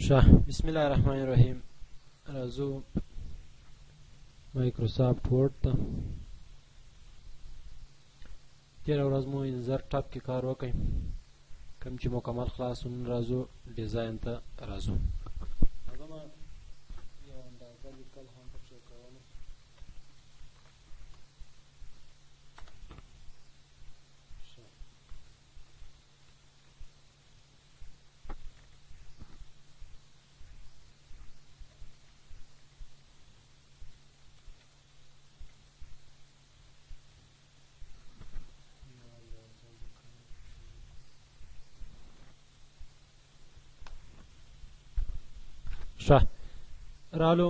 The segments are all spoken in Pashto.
شه بسم الله الرحمن الرحیم. راځو مایکروسافټ ورډ ته. تېره ورځ مو انزر ټاپ کې کار وکړئ، کوم چې مکمل خلاص نن راځو ډیزاین ته راځو. هغه یو اندازه لیکل هم پکې کوم. شه رالو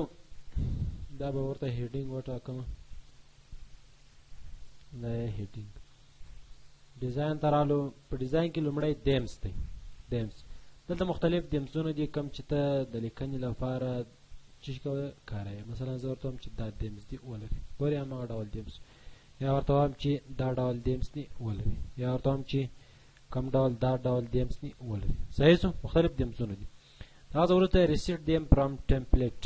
دا به ورته هیډینګ وټاکم. دا هیډینګ ډیزاین ته رالو. په ډیزاین کې لومړی دیمز دی. دیمز دلته مختلف دیمزونه دي کوم چې ته د لیکنې لپاره چې کاروي. مثلا زه ورته وایم چې دا دیمز دی ولري، ګورې هماغه ډول دیمز. یا ورته وایم چې دا ډول دیمز دی ولري، یا ورته وایم چې کوم ډول دا ډول دیمز دی ولري. صحیح شو؟ مختلف دیمزونه دي. دا وروسته ریسیټ دیم فرام ټمپلیټ.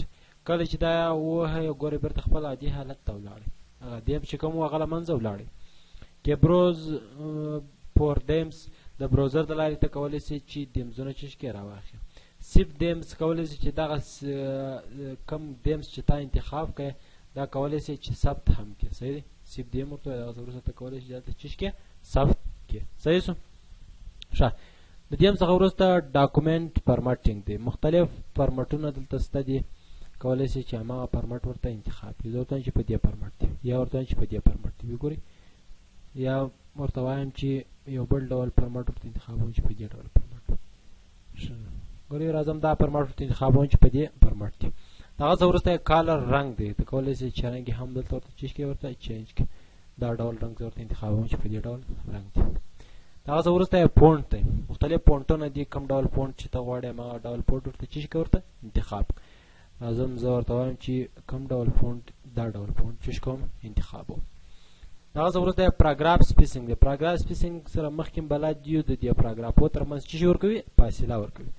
کله چې دا ووهه ګورې بیرته خپل عادي حالت ته ولاړې. هغه دیم چې کوم و هغه له منځه ولاړې. کې بروز فور دیمز د بروزر د لارې ته کولی شي چې دیمزونه چشکې راواخلي. سیف دیمز کولی شي چې دغه کم دیمز چې تا انتخاب کړې دا کولی شي چې ثبت هم کړي. صحیح دی؟ سیف دیم ورته دغه وروسته ته کولی شي دلته چشکې ثبت کړي. صحیح شو؟ ښه. د دې څخه وروسته ډاکومنټ فارمټینګ دی. مختلف فارمټونه دلته شته دي، کولی شي چې هماغه فارمټ ورته انتخاب کړي. زه ورته وایم چې په دې فارمټ دی، یا ورته وایم چې په دې فارمټ دی. وګورئ، یا ورته وایم چې یو بل ډول فارمټ ورته انتخابوم چې په دې ډول فارمټ. ګورئ راځم دا فارمټ ورته انتخابوم چې په دې فارمټ دی. دغه څخه وروسته کالر رنګ دی. ته کولی شي چې رنګ هم دلته ورته چیز کړي، ورته چینج کړي. دا ډول رنګ زه ورته انتخابوم چې په دې ډول رنګ دی. دغه څه وروسته فونټ دی. مختلف فونټونه دي، کوم ډول فونټ چې ته غواړې هماغه ډول فونټ ورته چیز کړه، ورته انتخاب. راځم زه ورته وایم چې کوم ډول فونټ دا ډول فونټ چیز کوم انتخابوم. دغه څه وروسته پاراګراف سپیسینګ دی. پاراګراف سپیسینګ سره مخکې بلد یو د دې پاراګرافو ترمنځ چیز ورکوي، فاصله ورکوي.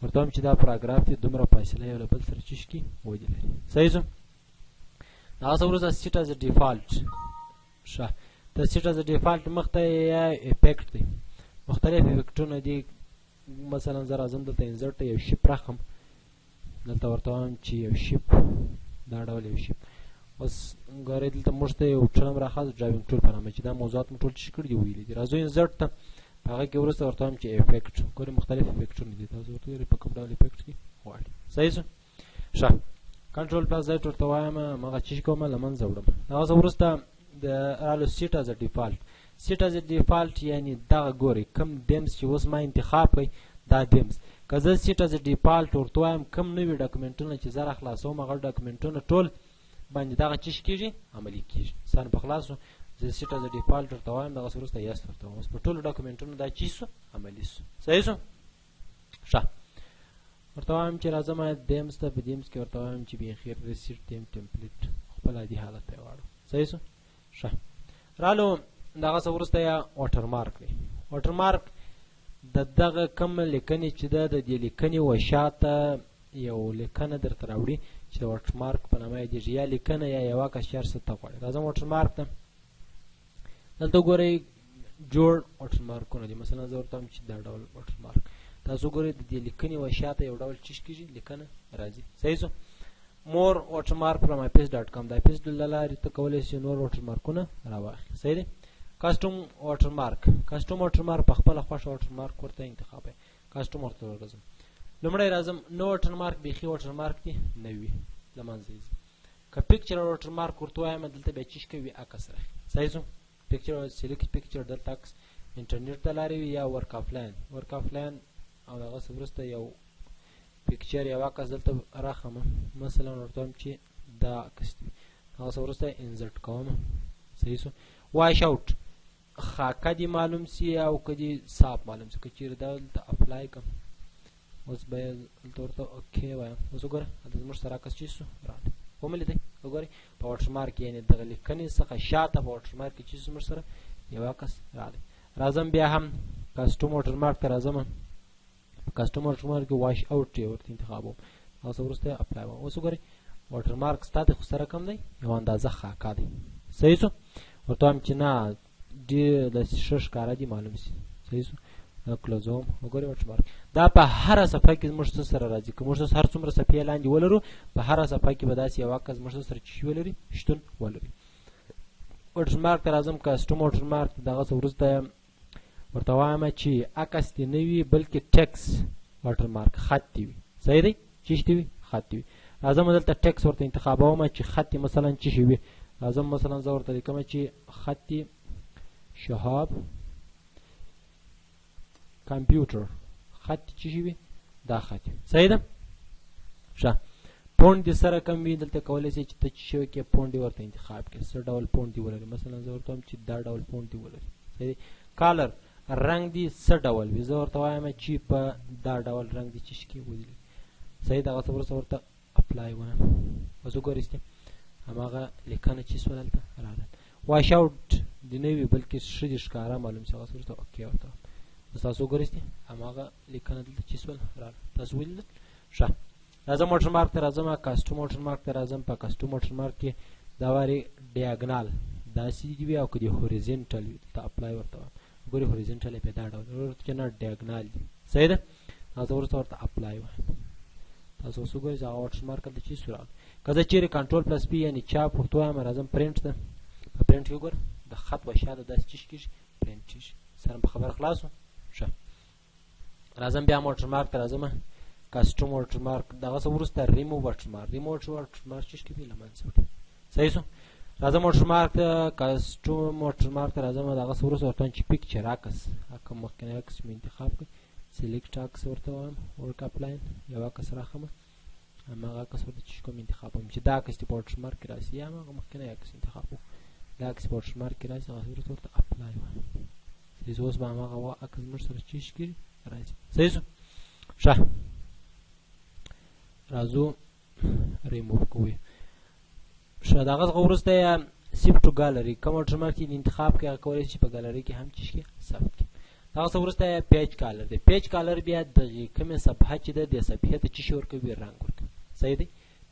ورته وایم چې دا پاراګراف دی دومره فاصله یو له بل سره چیز کړي ودې لري. صحیح شو؟ دغه څه وروسته سیټ از ډیفالټ. ښه، د سیټ از ډیفالټ مخته یا افیکټ دی. مختلف افیکټونه دي. مثلا زه راځم دلته انزرټ ته یو شیپ راخم، دلته ورته وایم چې یو شیپ، دا ډول یو شیپ. اوس ګورئ دلته موږ ته یو ټرم راخاص ډرایوینګ ټول په نامه چې دا موضوعات مو ټول چې کړي دي ویلي دي. راځو انزرټ ته، په هغه کې وروسته ورته وایم چې افیکټ. ګورئ مختلف افیکټونه دي، تاسو ورته وګورئ په کوم ډول افیکټ کې غواړئ. صحیح شو؟ ښه، کنټرول پلس زیډ ورته وایم، هغه چې کومه له منځه وړم. هغه څه وروسته د رالو سیټ از ډیفالټ. سیټ از ډیفالټ یعنی دغه ګورئ کوم دیمز چې اوس ما انتخاب کړئ دا دیمز. که زه سیټ از ډیفالټ ورته وایم کوم نوي ډاکومنټونه چې زه راخلاصوم هغه ډاکومنټونه ټول باندې دغه چیز کېږي، عملي کېږي. سان په خلاص شو. زه سیټ از ډیفالټ ورته وایم، دغه وروسته یس ورته وایم. اوس په ټولو ډاکومنټونو دا چیز شو، عملي شو. صحیح شو؟ ښه، ورته وایم چې راځم دیمز ته. په دیمز کې ورته وایم چې بېخیر ریسیټ دیم ټمپلیټ، خپل عادي حالت ته یې واړو. صحیح شو؟ ښه، رالو دغه څه وروسته یا واټر مارک دی. واټر مارک د دغه کوم لیکنې چې ده د دې لیکنې وشاته یو لیکنه درته راوړي چې د واټر مارک په نامه یادېږي، یا لیکنه یا یوه کشیار څه ته غواړي. راځم واټر مارک ته. دلته ګورئ جوړ واټر مارکونه دي. مثلا زه ورته وایم چې دا ډول واټر مارک. تاسو ګورئ د دې لیکنې وشاته یو ډول چیز کېږي، لیکنه راځي. صحیح شو؟ مور واټر مارک فرام اپیس ډاټ کام. د اپیس له لارې ته کولی شي نور واټر مارکونه راواخلي. صحیح دی؟ کسټوم واټر مارک. کسټوم واټر مارک په خپله خوښه واټر مارک ورته انتخابوي. کسټوم ورته ورغځم. لومړی راځم نو واټر مارک، بیخي واټر مارک دی نه وي، له منځه یې ځي. که پکچر واټر مارک ورته وایم دلته بیا چیز کوي عکس راخلي. صحیح شو؟ پکچر سلیکټ پکچر دلته عکس انټرنیټ ته لارې وي، یا ورک آفلاین. ورک آفلاین او دغه څه وروسته یو پکچر یا عکس دلته راخم. مثلا ورته وایم چې دا عکس دی، هغه څه وروسته انزرټ کوم. صحیح شو؟ واش اوټ، خاکه دې معلوم سي او که دې صاف معلوم سي. که چېرې دا دلته اپلای کړم، اوس به یې دلته ورته اوکې وایم. اوس وګوره هلته زموږ سره عکس چیز شو راغلی. ومولیدئ؟ وګورئ په واټر مارک یعنې دغه لیکنې څخه شاته په واټر مارک کې چیز زموږ سره یو عکس راغلی. راځم بیا هم کسټوم واټر مارک ته راځم. کسټم واټرمارک کې واش اوټ یې ورته انتخابوم هغه وروسته اپلای وم. اوس وګورئ واټرمارک ستا خو سره کم دی یو اندازه خاکه دی صحیح شو ورته وایم چې نه ډېر داسې ښه ښکاره دي معلوم شي صحیح شو کلوزوم وګورئ واټرمارک دا په هره صفحه کې زموږ څه سره راځي که موږ هر څومره صفحې لاندې ولرو په هره صفحه کې به داسې یو عکس زموږ سره چې ولري شتون ولري. واټرمارک ته راځم کسټم واټرمارک دغه وروسته ورته وایم چې عکس دې نه وي بلکې ټیکس واټرمارک خط دې وي صحیح دی چې دې وي خط دې وي. راځم دلته ټیکس ورته انتخابوم چې خط مثلا چې شي وي راځم مثلا زه ورته لیکم چې خط شهاب کمپیوټر خط چې شي وي دا خط صحیح ده ښه. پونډ دې سره کم وي دلته کولی شي چې ته چې شوی کې پونډ دې ورته انتخاب کړې څه ډول پونډ دې ولري مثلا زه ورته وایم چې دا ډول پونډ دې ولري صحیح. کالر رنګ دې څه ډول وي زه ورته وایم چې په دا ډول رنګ دې چې کې ولري صحیح. دغه څه وروسته ورته اپلای وایم اوس وګورئ هماغه لیکنه چې سول هلته راغله واش اوټ دې نه وي بلکې ښه دې ښکاره معلوم شي هغه وروسته اوکې ورته اوس تاسو وګورئ هماغه لیکنه دلته چې سول راغله تاسو ولیدل ښه. راځم واټرمارک ته راځم کسټم واټرمارک ته راځم په کسټم واټرمارک کې دا واري ډیاګنال داسې دي وي او که دې هوریزنټل وي دلته اپلای ورته وایم وګورئ هوریزنټل یې په دا ډول ورته چې نه ډیاګنال دي صحیح ده هغه وروسته ورته اپلای وایم تاسو اوس وګورئ هغه واټرمارک دلته چې سو راغله. که زه چیرې کنټرول پلس پی یعنې چاپ ورته وایم راځم پرنټ ته په پرنټ کې وګوره د خط و شاته داسې چې کېږي پرنټ کېږي سره په خبره خلاص وو ښه. راځم بیا واټرمارک ته راځم کسټم واټرمارک دغه څه وروسته ریموو واټرمارک چې کوي له منځه وړي صحیح شو. راځم واټرمارک ته کسټم واټرمارک ته راځم دغه څه وروسته ورته چې پیکچر عکس کوم مخکینی عکس مې انتخاب کړئ سلیکټ عکس ورته وایم ورک اپلاین یو عکس راخمه هماغه عکس ورته چې کوم انتخاب کوم چې دا عکس دې په واټرمارک کې راشي یا هماغه مخکینی عکس انتخاب کړو دا عکس په واټرمارک کې راشي هغه وروسته ورته اپلای وایم صحیح اوس به هماغه عکس موږ سره چې کېږي راځي صحیح شو ښه. راځو ریموو کوو ښه دغه څخه وروسته سیفټ ټو ګالري کوم واټرمارک چې انتخاب کړي هغه کولی شي چې په ګالري کې هم چې کړي ثبت کړي. دغه څخه وروسته پیج کالر دی پیج کالر بیا دغې کومې صفحه چې ده دې صفحې ته چې شي ورکوي رنګ ورکوي صحیح دی.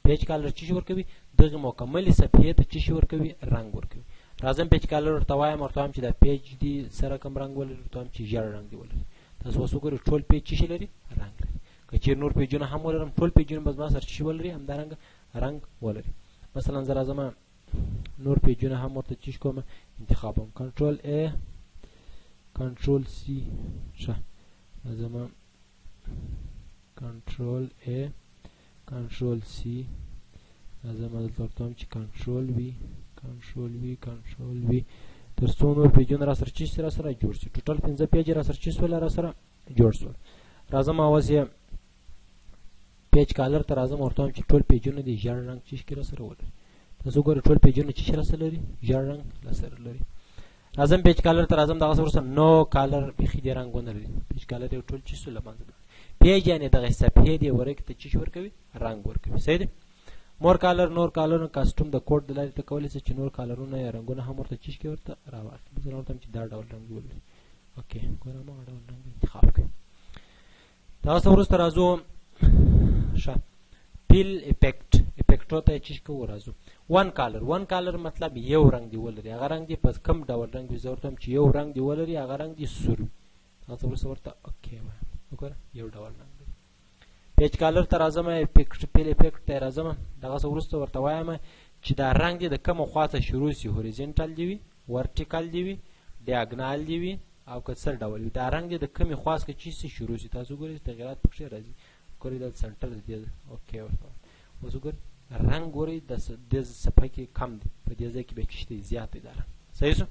پیج کالر چې شي ورکوي دغې مکملې صفحې ته چې شي ورکوي رنګ ورکوي. راځم پیج کالر ورته وایم چې دا پیج دې سره کوم رنګ ولري ورته وایم چې ژیړ رنګ دې ولري. تاسو اوس وګورئ ټول پیج چې شي لري رنګ لري که چیرې نور پیجونه هم ولرم ټول پیجونه به زما سره چې ولري همدارنګه رنګ ولري. مثلا زه راځم نور پیجونه هم ورته چې کوم انتخابوم کنټرول ا کنټرول سی ښه راځم کنټرول ا کنټرول سی راځم دلته ورته وایم چې کنټرول وي تر څو نور پیجونه را سره چې را سره جوړ شي ټوټل 15 پیج را سره چې سول را سره جوړ شول. راځم اواز یې پیج کالر ته راځم ورته وایم چې ټول پیجونه دې ژیړ رنګ چې را سره ولري. تاسو ګورئ ټول پیجونه چې را سره لري ژیړ رنګ را سره لري. راځم پیج کالر ته راځم دغه وروسته نو کالر بیخي دې رنګ ونه لري پیج کالر یو ټول چې سو له منځه پیج یعنې دغه صفحې دې ورکې ته چې ورکوي رنګ ورکوي صحیح دی. مور کالر نور کالرونه کسټم د کوډ د لارې ته کولی شي چې نور کالرونه یا رنګونه هم ورته چې ورته راواخلي مثلا ورته چې دا ډول رنګ ولري اوکې ګوره هماغه ډول رنګ انتخاب کړئ. دغه څه وروسته راځو ښه پیل افیکټو ته چې کوو راځو ون کالر مطلب یو رنګ دی ولري هغه رنګ دی په کوم ډول رنګ وي زه ورته چې یو رنګ دی ولري هغه رنګ دی سور وي هغه څه وروسته ورته اوکې وایم وګوره یو ډول رنګ دی. پیج کالر ته راځم پیل افیکټ ته راځم دغه څه وروسته ورته وایم چې دا رنګ دی د کومه خوا څخه شروع شي هوریزنټل دی وي ورټیکل دی وي ډیاګنال دی وي او که څه ډول وي دا رنګ دی د کومې خوا څخه چې شروع شي تاسو ګورئ تغیرات پکښې راځي ګورئ دا سنټر دی اوکې ورته اوس وګورئ رنګ ګورئ د دې صفحه کې کم دی په دې ځای کې به چې دی زیات دی دا رنګ صحیح شو.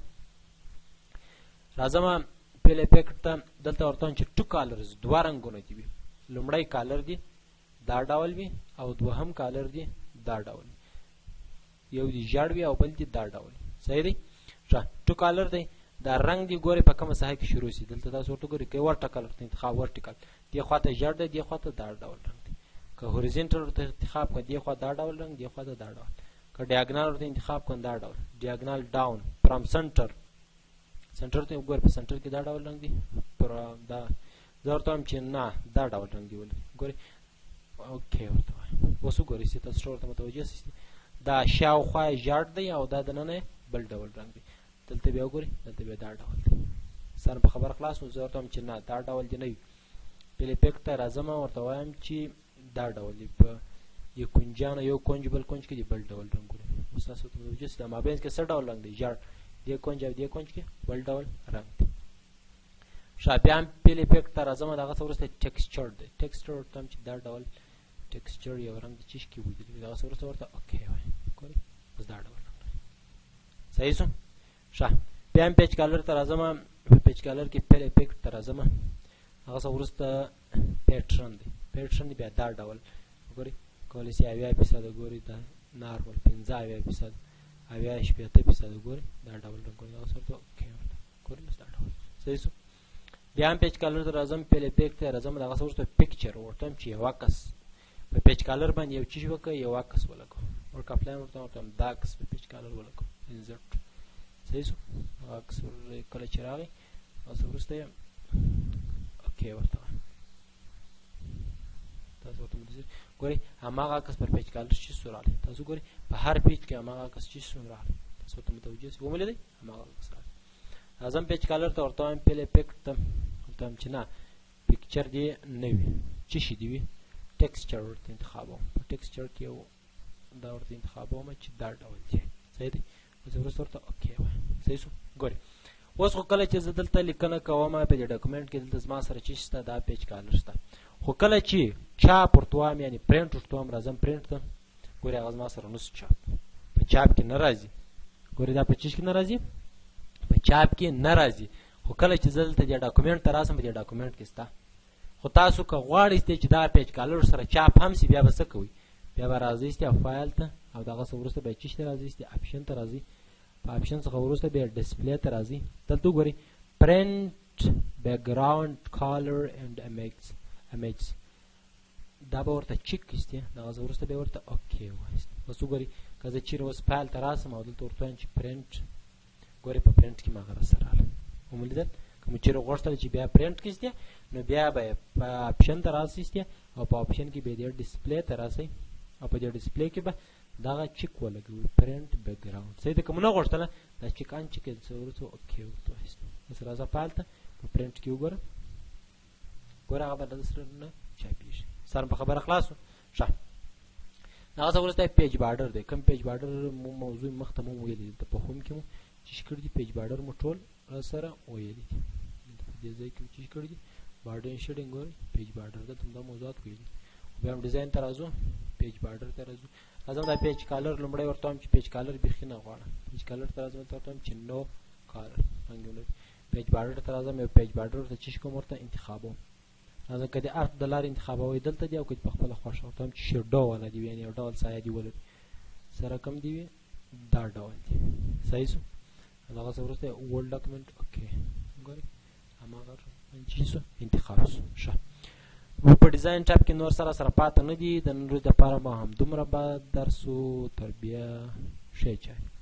راځم پیل افیکټ ته دلته ورته چې ټو کالرز دوه رنګونه دي وي لومړی کالر دی دا ډول وي او دوهم کالر دی دا ډول یو دی ژړ وي او بل دی دا ډول صحیح دی ښه. ټو کالر دی دا رنګ دی ګورئ په کومه ساحه کې شروع شي دلته تاسو ورته ګورئ که ورټیکل ورته انتخاب ورټیکل دې خوا ته ژړ دی دې خوا ته دا ډول رنګ دی که هوریزنټل ورته انتخاب کړه دې خوا دا ډول رنګ دې خوا ته دا ډول که ډیاګنال ورته انتخاب کړه دا ډول ډیاګنال ډاون فرام سنټر ته وګورئ په سنټر کې دا ډول رنګ دی پر دا زه ورته وایم چې نه دا ډول رنګ دی ولري ګورئ اوکې ورته وایم اوس وګورئ چې تاسو ښه ورته متوجه شئ دا شاوخوا یې ژړ دی او دا دننه یې بل ډول رنګ دی دلته بیا وګورئ دلته بیا دا ډول دی سره په خبره خلاص نو زه ورته وایم چې نه دا ډول دې نه وي بل افیکټ ته راځم ورته وایم چې دا ډول دی په یو کنجانه یو کنج بل کنج کې دی بل ډول رنګونه اوس تاسو ته متوجه شئ دا مابینځ کې څه ډول رنګ دی ژړ دې کنج او دې کنج کې بل ډول رنګ دی ښه بیا هم بل افیکټ ته راځم دغه څه وروسته ټیکسچر دی ټیکسچر ورته وایم چې دا ډول ټیکسچر یو رنګ د چیش کې ولیدل دغه څه وروسته ورته اوکې وایم ګورئ اوس دا ډول رنګ دی صحیح شو ښه بیا هم پیج کالر ته راځم په پیج کالر کې بل افیکټ ته راځم هغه څه وروسته پیټرن دی پیټرن بیا دا ډول ګورئ کولی شئ 80% ګورئ دا نارمل 15% 80% ګورئ دا ډول رنګونه دغه څه ورته اوکې ورته ګورئ اوس دا ډول صحیح شو بیا هم پیج کالر ته راځم بل افیکټ ته راځم دغه څه وروسته پکچر ورته وایم چې یو عکس په پیج کالر باندې یو چیز وکړه یو عکس ولګوه ورک اپلاین ورته وایم دا عکس په پیج کالر ولګوه انزرټ صحیح شو عکس کله چې راغی اوس وروسته یې اوکې ورته وایم تاسو ورته متوجه ګورئ هماغه عکس پر پیج کالر چې څو راغلی تاسو ګورئ په هر پیج کې هماغه عکس چې څو راغلی تاسو ورته متوجه شئ ومولیدئ هماغه عکس راغلی راځم پیج کالر ته ورته وایم بل افیکټ ته ورته وایم چې نه پکچر دې نه وي څه شي دې وي ټیکسچر ورته انتخابوم په ټیکسچر کې یو دا ورته انتخابوم چې دا ډول دی صحیح دی اوس وروسته ورته اوکې وایم صحیح شو ګورئ اوس خو کله چې زه دلته لیکنه کوم په دې ډاکومنټ کې دلته زما سره چې شته دا پیج کالر شته خو کله چې چاپ ورته وایم یعنې پرنټ ورته وایم راځم پرنټ ته ګورئ هغه زما سره نس چاپ په چاپ کې نه راځي ګورئ دا په چیش کې نه راځي په چاپ کې نه راځي خو کله چې زه دلته دې ډاکومنټ ته راسم په دې ډاکومنټ کې شته خو تاسو که غواړئ چې دا پیج کالر سره چاپ هم شي بیا به څه کوئ بیا به راځئ فایل ته او دغه څه وروسته بیا چیش ته راځئ اپشن ته راځئ په اپشن څخه وروسته بیا ډسپلی ته راځئ دلته وګورئ پرنټ بیکګراوند کالر اینډ امیجز دا به ورته چیک کړئ دغه څه وروسته بیا ورته اوکې ووایئ اوس وګورئ که زه چیرې اوس فایل ته راسم او دلته ورته وایم چې پرنټ ګورئ په پرنټ کې مې هغه راسره راغلی ومولیدل که مو چیرې غوښتل چې بیا پرنټ کړئ نو بیا به یې په اپشن ته راسئ او په اپشن کې به یې ډسپلی ته راسئ او په دې ډسپلی کې به دغه چیک ولګوئ پرنټ بیکګراوند صحیح ده که مو نه غوښتله دا چیک ان چیک څه وروسته اوکې ورته وایئ اوس راځه فایل ته په پرنټ کې وګوره ګوره هغه به دلته سره نه چاپېږي سر په خبره خلاص شو ښه هغه څه وروسته پیج بارډر دی کوم پیج بارډر مو موضوع مخته مو ویلي دلته په هوم کې مو چیش کړي دي پیج بارډر مو ټول سره ویلي دي په دې ځای کې چیش کړي دي بارډر شیډینګ ګورئ پیج بارډر دلته دا موضوعات ویلي بیا هم ډیزاین ته راځو پیج بارډر ته راځو راځم دا پیج کالر لومړی ورته وایم چې پیج کالر بیخي نه غواړم پیج کالر ته راځم ورته وایم چې نو کالر پیج بارډر ته راځم یو پیج بارډر ورته چیش کوم ورته انتخابوم راځم که د ارت د لارې انتخابوئ دلته دی او که په خپله خوښه ورته وایم چې شیډو والا دي وي یعنې یو ډول سایه دي ولري سره کم دي وي دا ډول دي صحیح شو هغه څه وروسته ورډ ډاکومنټ اوکې ګورئ هماغه چې شو انتخاب شو ښه په ډیزاین ټاب کې نور سره پاته نه دي د نن ورځې دپاره ما همدومره به درس و تر بیا ښې چارې